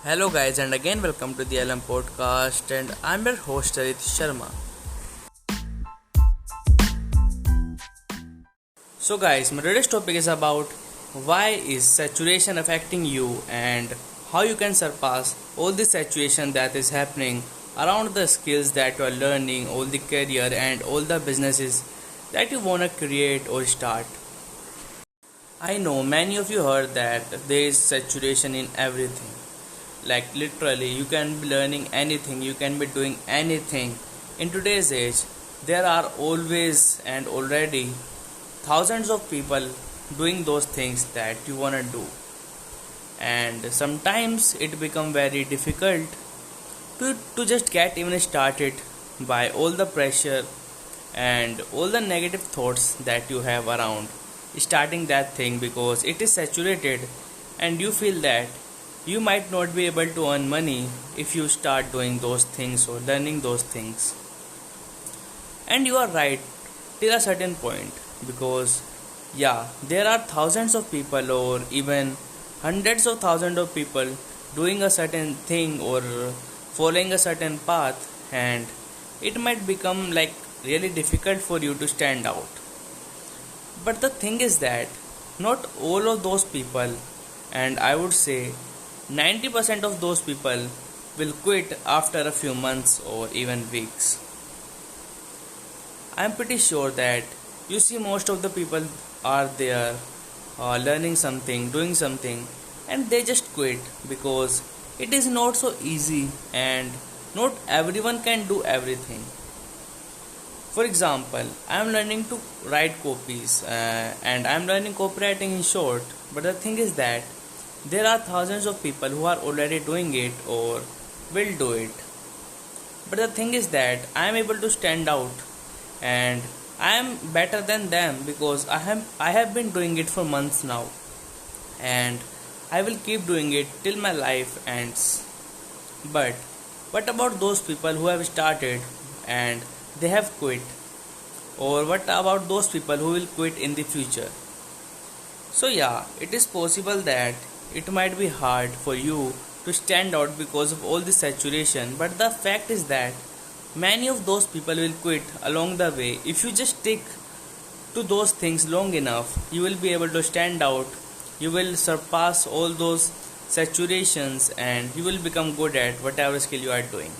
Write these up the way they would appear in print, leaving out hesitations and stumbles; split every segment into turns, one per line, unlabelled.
Hello guys and again welcome to the LM podcast and I'm your host Harit Sharma. So guys, my today's topic is about why is saturation affecting you and how you can surpass all the saturation that is happening around the skills that you are learning, all the career and all the businesses that you want to create or start. I know many of you heard that there is saturation in everything. Like literally you can be learning anything, you can be doing anything. In today's age there are always and already thousands of people doing those things that you want to do, and sometimes it become very difficult to just get even started by all the pressure and all the negative thoughts that you have around starting that thing, because it is saturated and you feel that you might not be able to earn money if you start doing those things or learning those things. And you are right till a certain point, because there are thousands of people or even hundreds of thousands of people doing a certain thing or following a certain path, and it might become like really difficult for you to stand out. But the thing is that not all of those people, and I would say 90% of those people, will quit after a few months or even weeks. I'm pretty sure that you see most of the people are there learning something, doing something, and they just quit because it is not so easy and not everyone can do everything. For example, I am learning to write copies and I am learning copywriting in short, but the thing is that there are thousands of people who are already doing it or will do it. But the thing is that I am able to stand out and I am better than them because I have been doing it for months now, and I will keep doing it till my life ends. But what about those people who have started and they have quit? Or what about those people who will quit in the future? So it is possible that it might be hard for you to stand out because of all the saturation, but the fact is that many of those people will quit along the way. If you just stick to those things long enough, you will be able to stand out, you will surpass all those saturations, and you will become good at whatever skill you are doing.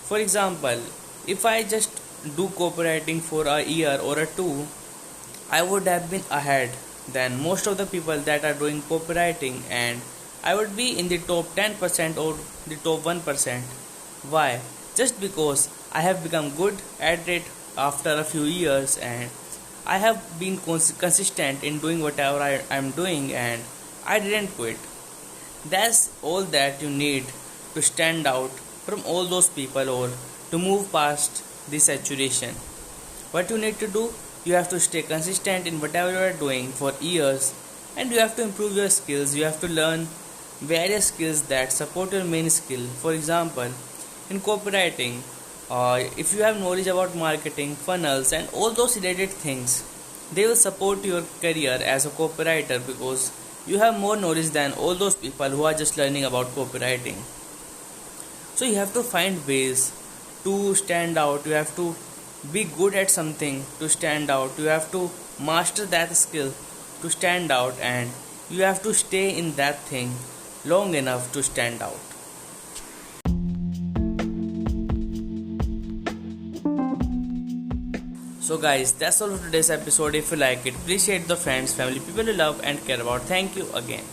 For example, if I just do copywriting for a year or a two, I would have been ahead than most of the people that are doing copywriting, and I would be in the top 10% or the top 1%. Why? Just because I have become good at it after a few years, and I have been consistent in doing whatever I am doing, and I didn't quit. That's all that you need to stand out from all those people or to move past the saturation. What you need to do, you have to stay consistent in whatever you are doing for years, and you have to improve your skills. You have to learn various skills that support your main skill. For example, in copywriting, if you have knowledge about marketing, funnels and all those related things, they will support your career as a copywriter because you have more knowledge than all those people who are just learning about copywriting. So you have to find ways to stand out. You have to be good at something to stand out. You have to master that skill to stand out, and you have to stay in that thing long enough to stand out. So guys, that's all for today's episode. If you like it, please share it with the friends, family, people you love and care about. Thank you again.